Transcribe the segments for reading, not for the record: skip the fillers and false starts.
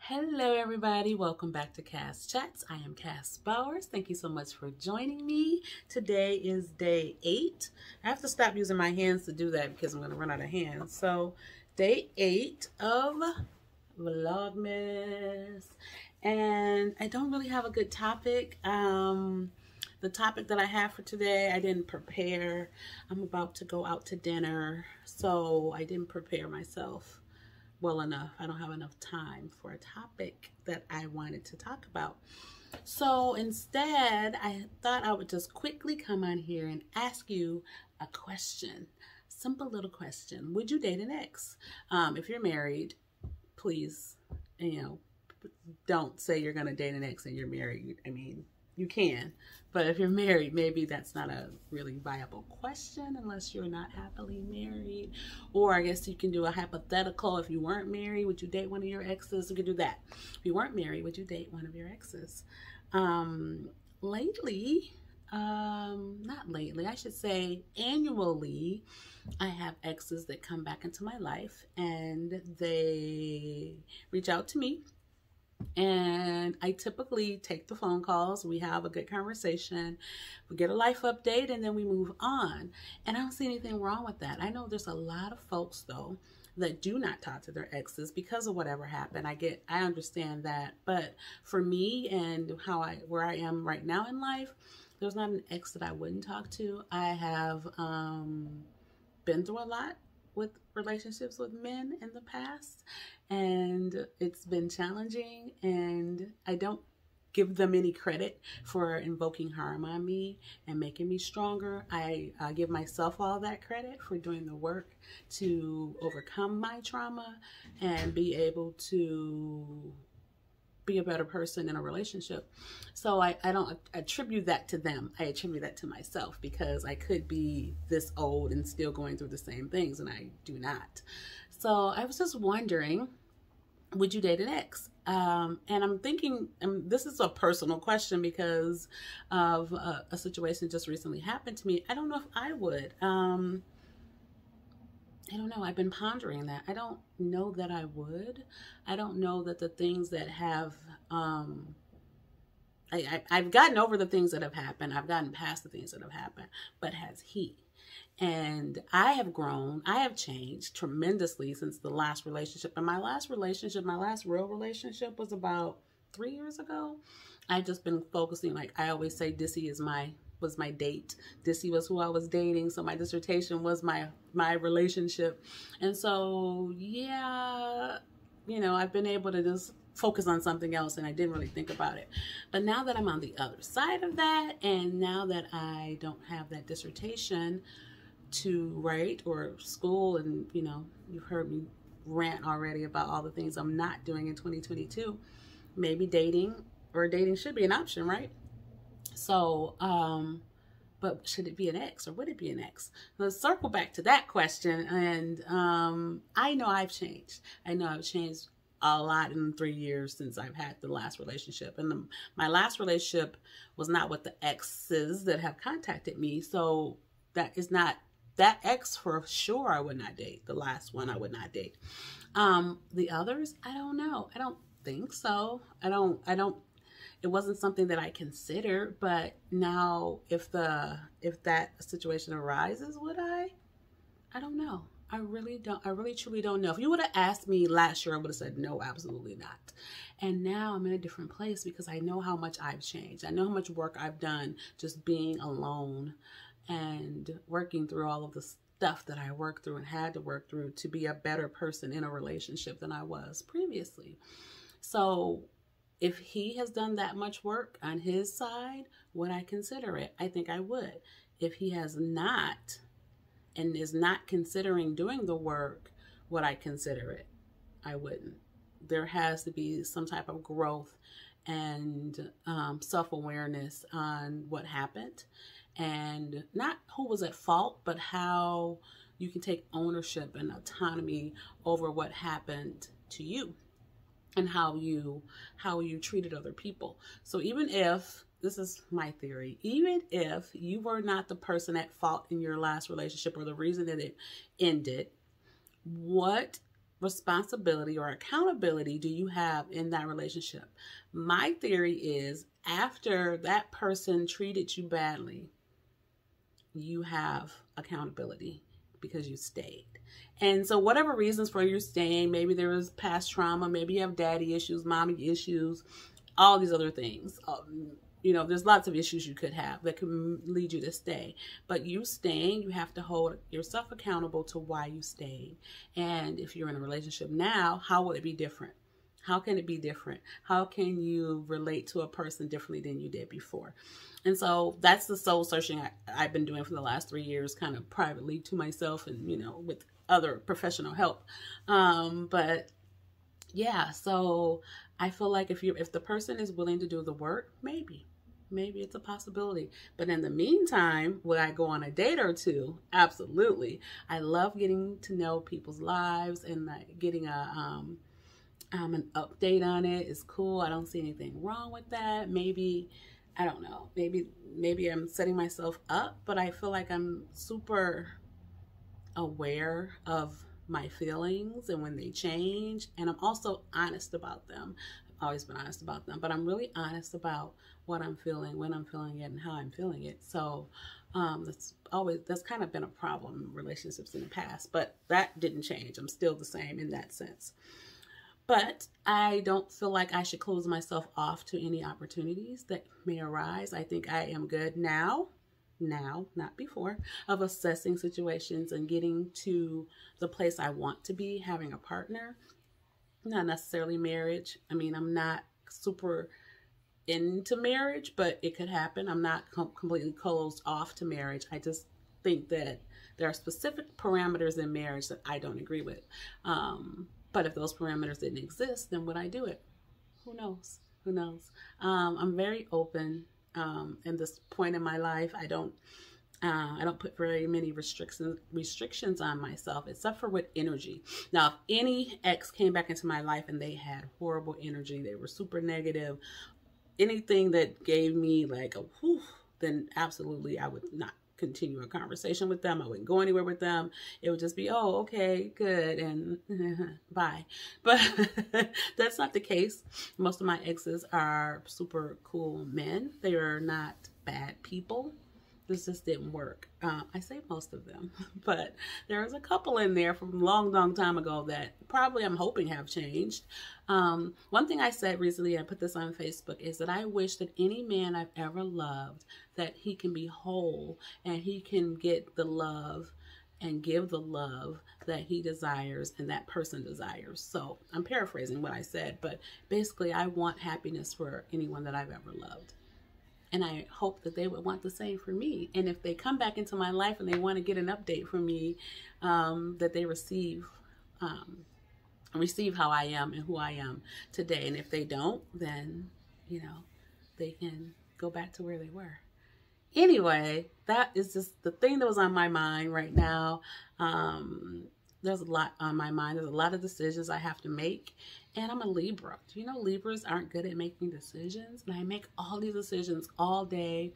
Hello everybody, welcome back to Cass Chats. I am Cass Bowers. Thank you so much for joining me. Today is day 8. I have to stop using my hands to do that because I'm going to run out of hands. So day 8 of Vlogmas. And I don't really have a good topic. The topic that I have for today, I didn't prepare. I'm about to go out to dinner, so I didn't prepare myself well enough. I don't have enough time for a topic that I wanted to talk about. So instead, I thought I would just quickly come on here and ask you a question. Simple little question. Would you date an ex? If you're married, please, don't say you're going to date an ex and you're married. I mean, you can, but if you're married, maybe that's not a really viable question unless you're not happily married. Or I guess you can do a hypothetical. If you weren't married, would you date one of your exes? You could do that. If you weren't married, would you date one of your exes? Lately, not lately, I should say annually, I have exes that come back into my life and they reach out to me. And I typically take the phone calls. We have a good conversation. We get a life update and then we move on. And I don't see anything wrong with that. I know there's a lot of folks though that do not talk to their exes because of whatever happened. I understand that. But for me and where I am right now in life, there's not an ex that I wouldn't talk to. I have been through a lot with relationships with men in the past, and it's been challenging, and I don't give them any credit for invoking harm on me and making me stronger. I give myself all that credit for doing the work to overcome my trauma and be able to be a better person in a relationship. So I don't attribute that to them. I attribute that to myself because I could be this old and still going through the same things, and I do not. So I was just wondering, would you date an ex? And I'm thinking, this is a personal question because of a situation just recently happened to me. I don't know if I would. I don't know. I've been pondering that. I don't know that I would. I don't know that the things that have, I've gotten over the things that have happened. I've gotten past the things that have happened, but has he? And I have grown. I have changed tremendously since the last relationship. And my last real relationship was about 3 years ago. I've just been focusing, like I always say, Dissy was my date. Dissy was who I was dating. So my dissertation was my relationship. And so, yeah, I've been able to just focus on something else and I didn't really think about it. But now that I'm on the other side of that, and now that I don't have that dissertation to write or school, and you've heard me rant already about all the things I'm not doing in 2022, maybe dating should be an option, right? So, but should it be an ex or would it be an ex? Let's circle back to that question. And I know I've changed. I know I've changed a lot in 3 years since I've had the last relationship. And my last relationship was not with the exes that have contacted me. So that is not that ex for sure. I would not date. The last one I would not date. The others, I don't know. I don't think so. I don't. It wasn't something that I considered, but now if that situation arises, would I? I don't know. I really truly don't know. If you would have asked me last year, I would have said no, absolutely not. And now I'm in a different place because I know how much I've changed. I know how much work I've done just being alone and working through all of the stuff that I worked through and had to work through to be a better person in a relationship than I was previously. So if he has done that much work on his side, would I consider it? I think I would. If he has not and is not considering doing the work, would I consider it? I wouldn't. There has to be some type of growth and self-awareness on what happened, and not who was at fault, but how you can take ownership and autonomy over what happened to you. And how you treated other people. So even if, this is my theory, even if you were not the person at fault in your last relationship or the reason that it ended, what responsibility or accountability do you have in that relationship? My theory is after that person treated you badly, you have accountability because you stayed. And so whatever reasons for you staying, maybe there was past trauma, maybe you have daddy issues, mommy issues, all these other things. You know, there's lots of issues you could have that can lead you to stay. But you staying, you have to hold yourself accountable to why you stayed. And if you're in a relationship now, how will it be different? How can it be different? How can you relate to a person differently than you did before? And so that's the soul searching I've been doing for the last 3 years, kind of privately to myself and, you know, with other professional help. But yeah, so I feel like if the person is willing to do the work, maybe it's a possibility. But in the meantime, would I go on a date or two? Absolutely. I love getting to know people's lives and like getting an update on it is cool. I don't see anything wrong with that. Maybe, I don't know, maybe I'm setting myself up, but I feel like I'm super aware of my feelings and when they change, and I'm also honest about them. I've always been honest about them, but I'm really honest about what I'm feeling, when I'm feeling it, and how I'm feeling it. So that's kind of been a problem in relationships in the past, but that didn't change. I'm still the same in that sense. But I don't feel like I should close myself off to any opportunities that may arise. I think I am good now, not before, of assessing situations and getting to the place I want to be, having a partner, not necessarily marriage. I mean, I'm not super into marriage, but it could happen. I'm not completely closed off to marriage. I just think that there are specific parameters in marriage that I don't agree with. But if those parameters didn't exist, then would I do it? Who knows? Who knows? I'm very open in this point in my life. I don't put very many restrictions on myself, except for with energy. Now, if any ex came back into my life and they had horrible energy, they were super negative, anything that gave me like a whew, then absolutely I would not continue a conversation with them. I wouldn't go anywhere with them. It would just be, oh, okay, good, and bye. But that's not the case. Most of my exes are super cool men. They are not bad people. This just didn't work. I say most of them, but there's a couple in there from a long time ago that probably I'm hoping have changed. One thing I said recently, I put this on Facebook, is that I wish that any man I've ever loved, that he can be whole and he can get the love and give the love that he desires and that person desires. So I'm paraphrasing what I said, but basically I want happiness for anyone that I've ever loved. And I hope that they would want the same for me. And if they come back into my life and they want to get an update from me, that they receive how I am and who I am today. And if they don't, then, you know, they can go back to where they were. Anyway, that is just the thing that was on my mind right now. There's a lot on my mind. There's a lot of decisions I have to make. And I'm a Libra. Do you know Libras aren't good at making decisions? And I make all these decisions all day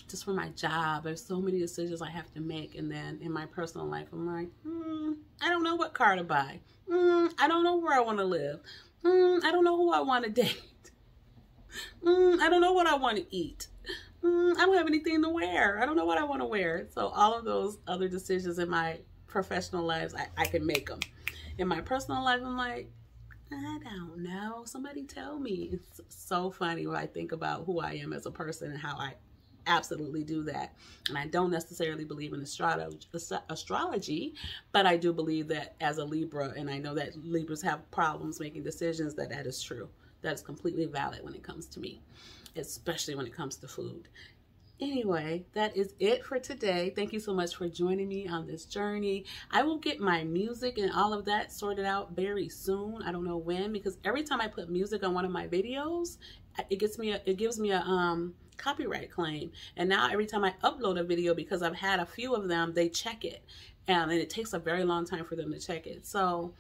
just for my job. There's so many decisions I have to make. And then in my personal life, I'm like, I don't know what car to buy. I don't know where I want to live. I don't know who I want to date. I don't know what I want to eat. I don't have anything to wear. I don't know what I want to wear. So all of those other decisions in my professional lives, I can make them. In my personal life, I'm like, I don't know. Somebody tell me. It's so funny when I think about who I am as a person and how I absolutely do that. And I don't necessarily believe in astrology, but I do believe that as a Libra, and I know that Libras have problems making decisions, that is true. That is completely valid when it comes to me, especially when it comes to food. Anyway, that is it for today. Thank you so much for joining me on this journey. I will get my music and all of that sorted out very soon. I don't know when, because every time I put music on one of my videos, it gives me a copyright claim. And now every time I upload a video, because I've had a few of them, they check it. And it takes a very long time for them to check it. So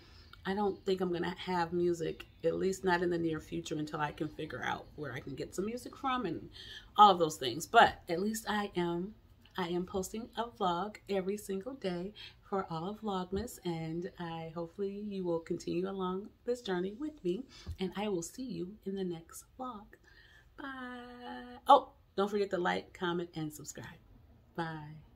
I don't think I'm going to have music, at least not in the near future, until I can figure out where I can get some music from and all of those things. But at least I am posting a vlog every single day for all of Vlogmas, and hopefully you will continue along this journey with me, and I will see you in the next vlog. Bye. Oh, don't forget to like, comment, and subscribe. Bye.